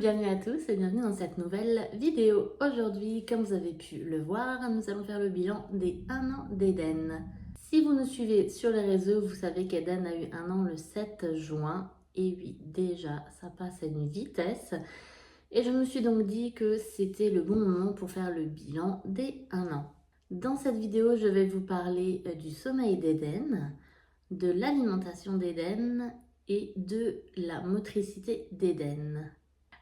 bienvenue à tous et bienvenue dans cette nouvelle vidéo. Aujourd'hui, comme vous avez pu le voir, nous allons faire le bilan des 1 an d'Eden. Si vous nous suivez sur les réseaux, vous savez qu'Eden a eu 1 an le 7 juin. Et oui, déjà, ça passe à une vitesse. Et je me suis donc dit que c'était le bon moment pour faire le bilan des 1 an. Dans cette vidéo, je vais vous parler du sommeil d'Eden, de l'alimentation d'Eden et de la motricité d'Eden.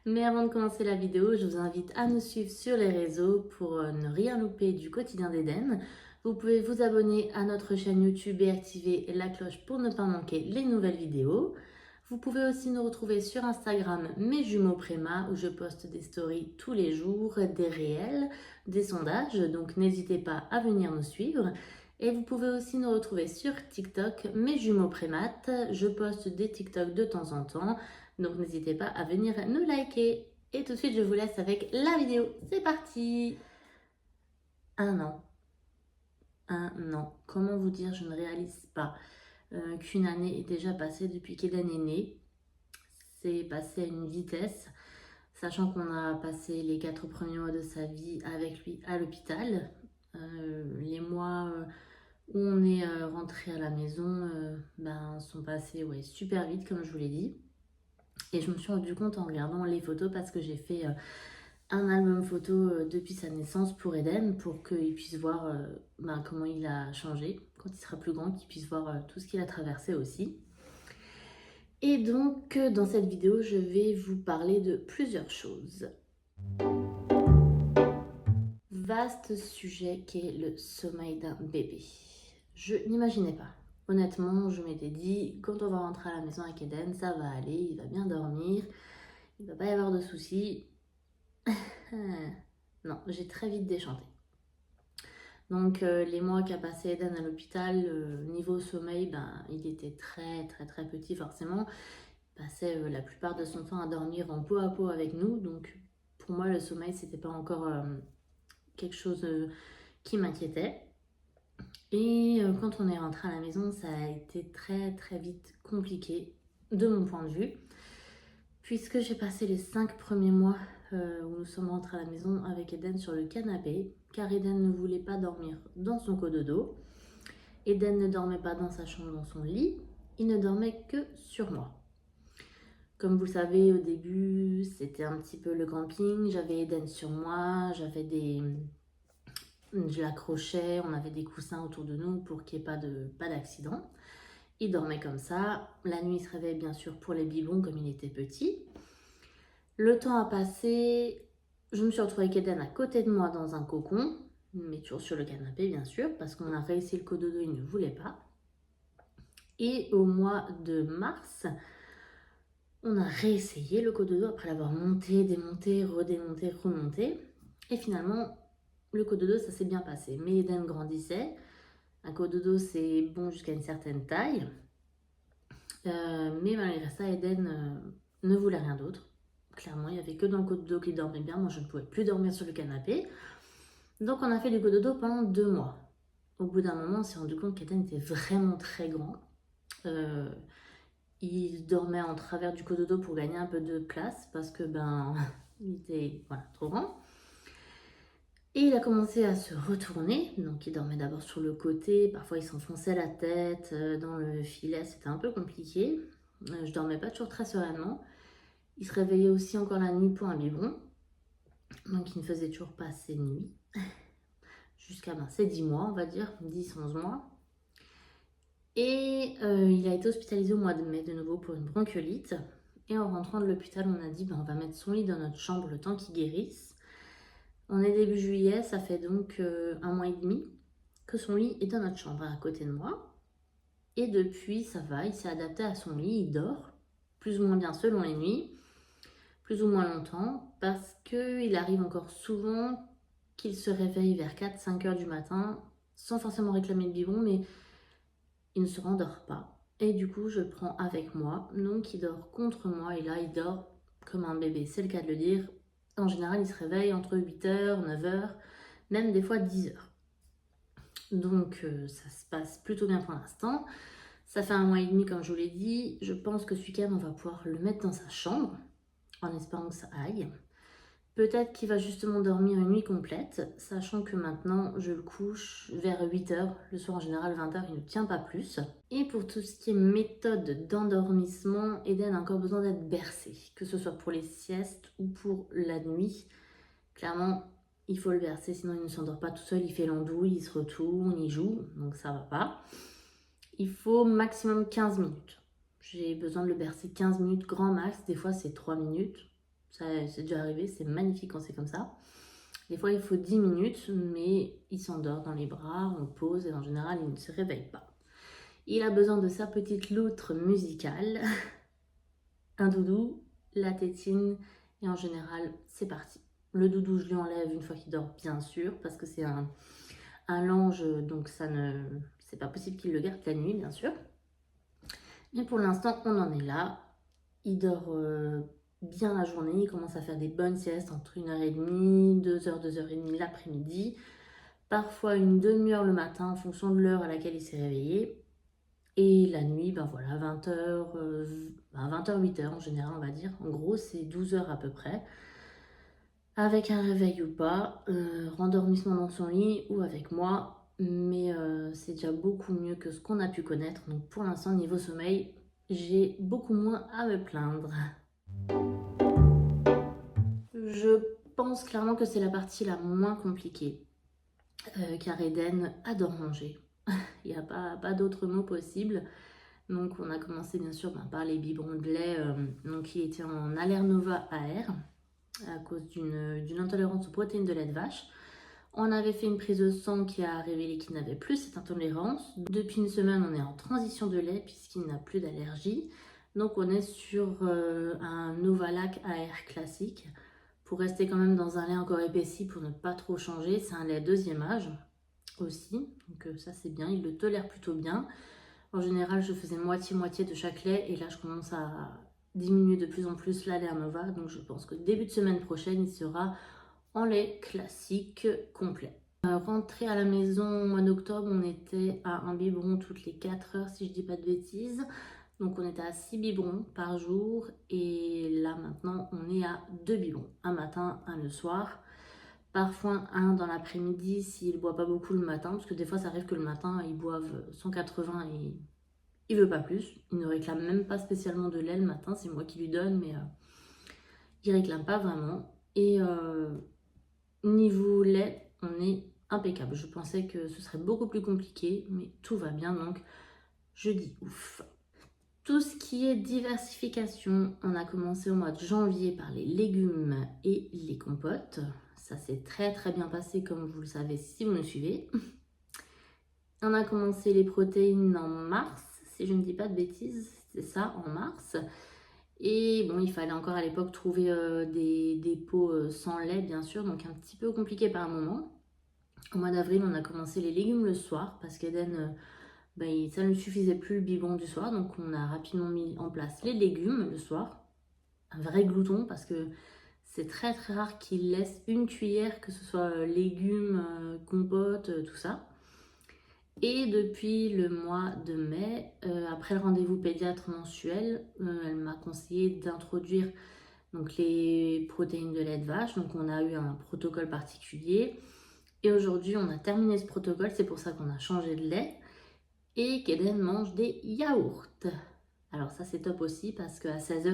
Mais avant de commencer la vidéo, je vous invite à nous suivre sur les réseaux pour ne rien louper du quotidien d'Eden. Vous pouvez vous abonner à notre chaîne YouTube et activer la cloche pour ne pas manquer les nouvelles vidéos. Vous pouvez aussi nous retrouver sur Instagram, mes jumeaux Préma, où je poste des stories tous les jours, des réels, des sondages, donc n'hésitez pas à venir nous suivre. Et vous pouvez aussi nous retrouver sur TikTok, mes jumeaux Prémat. Je poste des TikTok de temps en temps, donc n'hésitez pas à venir nous liker. Et tout de suite, je vous laisse avec la vidéo. C'est parti! 1 an. 1 an. Comment vous dire, je ne réalise pas qu'une année est déjà passée depuis qu'Eden est né. C'est passé à une vitesse, sachant qu'on a passé les 4 premiers mois de sa vie avec lui à l'hôpital. Les mois où on est rentré à la maison sont passés super vite, comme je vous l'ai dit. Et je me suis rendu compte en regardant les photos, parce que j'ai fait un album photo depuis sa naissance pour Eden, pour qu'il puisse voir comment il a changé quand il sera plus grand, qu'il puisse voir tout ce qu'il a traversé aussi. Et donc dans cette vidéo, je vais vous parler de plusieurs choses. Vaste sujet qu'est le sommeil d'un bébé. Je n'imaginais pas. Honnêtement, je m'étais dit, quand on va rentrer à la maison avec Eden, ça va aller, il va bien dormir, il ne va pas y avoir de soucis. Non, j'ai très vite déchanté. Donc les mois qu'a passé Eden à l'hôpital, niveau sommeil, il était très petit forcément. Il passait la plupart de son temps à dormir en peau à peau avec nous. Donc pour moi, le sommeil, c'était pas encore quelque chose qui m'inquiétait. Et quand on est rentré à la maison, ça a été très vite compliqué de mon point de vue, puisque j'ai passé les 5 premiers mois où nous sommes rentrés à la maison avec Eden sur le canapé, car Eden ne voulait pas dormir dans son cododo. Eden ne dormait pas dans sa chambre, dans son lit, il ne dormait que sur moi. Comme vous le savez, au début, c'était un petit peu le camping, j'avais Eden sur moi, je l'accrochais, on avait des coussins autour de nous pour qu'il n'y ait pas d'accident. Il dormait comme ça. La nuit, il se réveille bien sûr pour les biberons comme il était petit. Le temps a passé, je me suis retrouvée avec Eden à côté de moi dans un cocon, mais toujours sur le canapé bien sûr, parce qu'on a réussi le cododo, il ne voulait pas. Et au mois de mars, on a réessayé le cododo après l'avoir monté, démonté, redémonté, remonté. Et finalement, le cododo, ça s'est bien passé. Mais Eden grandissait. Un cododo, c'est bon jusqu'à une certaine taille. Mais malgré ça, Eden ne voulait rien d'autre. Clairement, il n'y avait que dans le cododo qu'il dormait bien. Moi, je ne pouvais plus dormir sur le canapé. Donc, on a fait du cododo pendant 2 mois. Au bout d'un moment, on s'est rendu compte qu'Eden était vraiment très grand. Il dormait en travers du cododo pour gagner un peu de place parce que il était trop grand. Et il a commencé à se retourner, donc il dormait d'abord sur le côté, parfois il s'enfonçait la tête dans le filet, c'était un peu compliqué. Je dormais pas toujours très sereinement. Il se réveillait aussi encore la nuit pour un biberon, donc il ne faisait toujours pas ses nuits, jusqu'à ses 10 mois on va dire, 10-11 mois. Et il a été hospitalisé au mois de mai de nouveau pour une bronchiolite. Et en rentrant de l'hôpital, on a dit on va mettre son lit dans notre chambre le temps qu'il guérisse. On est début juillet, ça fait donc 1 mois et demi que son lit est dans notre chambre à côté de moi. Et depuis, ça va, il s'est adapté à son lit, il dort, plus ou moins bien selon les nuits, plus ou moins longtemps, parce qu'il arrive encore souvent qu'il se réveille vers 4-5 heures du matin, sans forcément réclamer le biberon, mais il ne se rendort pas. Et du coup, je le prends avec moi, donc il dort contre moi, et là, il dort comme un bébé, c'est le cas de le dire. En général, il se réveille entre 8h, 9h, même des fois 10h. Donc, ça se passe plutôt bien pour l'instant. Ça fait 1 mois et demi, comme je vous l'ai dit. Je pense que ce week-end, on va pouvoir le mettre dans sa chambre. en espérant que ça aille. Peut-être qu'il va justement dormir une nuit complète, sachant que maintenant je le couche vers 8 h. Le soir en général 20 h, il ne tient pas plus. Et pour tout ce qui est méthode d'endormissement, Eden a encore besoin d'être bercé, que ce soit pour les siestes ou pour la nuit. Clairement, il faut le bercer, sinon il ne s'endort pas tout seul, il fait l'andouille, il se retourne, il joue, donc ça va pas. Il faut maximum 15 minutes. J'ai besoin de le bercer 15 minutes grand max, des fois c'est 3 minutes. Ça, c'est déjà arrivé, c'est magnifique quand c'est comme ça. Des fois, il faut 10 minutes, mais il s'endort dans les bras, on pose et en général, il ne se réveille pas. Il a besoin de sa petite loutre musicale, un doudou, la tétine et en général, c'est parti. Le doudou, je lui enlève une fois qu'il dort, bien sûr, parce que c'est un lange, donc c'est pas possible qu'il le garde la nuit, bien sûr. Mais pour l'instant, on en est là. Il dort bien la journée, il commence à faire des bonnes siestes entre 1h30, 2h, 2h30 l'après-midi, parfois une demi-heure le matin en fonction de l'heure à laquelle il s'est réveillé. Et la nuit, ben voilà, 20h, 20h, 8h en général, on va dire. En gros, c'est 12 h à peu près. Avec un réveil ou pas, rendormissement dans son lit ou avec moi. Mais c'est déjà beaucoup mieux que ce qu'on a pu connaître. Donc pour l'instant, niveau sommeil, j'ai beaucoup moins à me plaindre. Je pense clairement que c'est la partie la moins compliquée, car Eden adore manger. Il n'y a pas d'autre mot possible. Donc on a commencé bien sûr par les biberons de lait, donc il était en Allernova AR à cause d'une intolérance aux protéines de lait de vache. On avait fait une prise de sang qui a révélé qu'il n'avait plus cette intolérance. Depuis une semaine, on est en transition de lait puisqu'il n'a plus d'allergie. Donc on est sur un Novalac AR classique pour rester quand même dans un lait encore épaissi pour ne pas trop changer. C'est un lait deuxième âge aussi, donc ça c'est bien, il le tolère plutôt bien. En général, je faisais moitié-moitié de chaque lait et là je commence à diminuer de plus en plus l'Allernova. Donc je pense que début de semaine prochaine, il sera en lait classique complet. Rentré à la maison au mois d'octobre, on était à un biberon toutes les 4 heures si je dis pas de bêtises. Donc on était à 6 biberons par jour et là maintenant on est à 2 biberons, un matin, un le soir. Parfois un dans l'après-midi s'il ne boit pas beaucoup le matin, parce que des fois ça arrive que le matin ils boivent 180 et il veut pas plus. Il ne réclame même pas spécialement de lait le matin, c'est moi qui lui donne, mais il réclame pas vraiment. Et niveau lait, on est impeccable. Je pensais que ce serait beaucoup plus compliqué, mais tout va bien, donc je dis ouf. Tout ce qui est diversification, on a commencé au mois de janvier par les légumes et les compotes. Ça s'est très bien passé comme vous le savez si vous me suivez. On a commencé les protéines en mars, si je ne dis pas de bêtises, c'est ça, en mars. Et bon, il fallait encore à l'époque trouver des pots sans lait, bien sûr, donc un petit peu compliqué par un moment. Au mois d'avril, on a commencé les légumes le soir, parce qu'Eden, ça ne suffisait plus le biberon du soir, donc on a rapidement mis en place les légumes le soir. Un vrai glouton, parce que c'est très rare qu'il laisse une cuillère, que ce soit légumes, compote, tout ça. Et depuis le mois de mai, après le rendez-vous pédiatre mensuel, elle m'a conseillé d'introduire donc les protéines de lait de vache. Donc on a eu un protocole particulier. Et aujourd'hui, on a terminé ce protocole. C'est pour ça qu'on a changé de lait. Et qu'Eden mange des yaourts. Alors ça, c'est top aussi parce qu'à 16 h,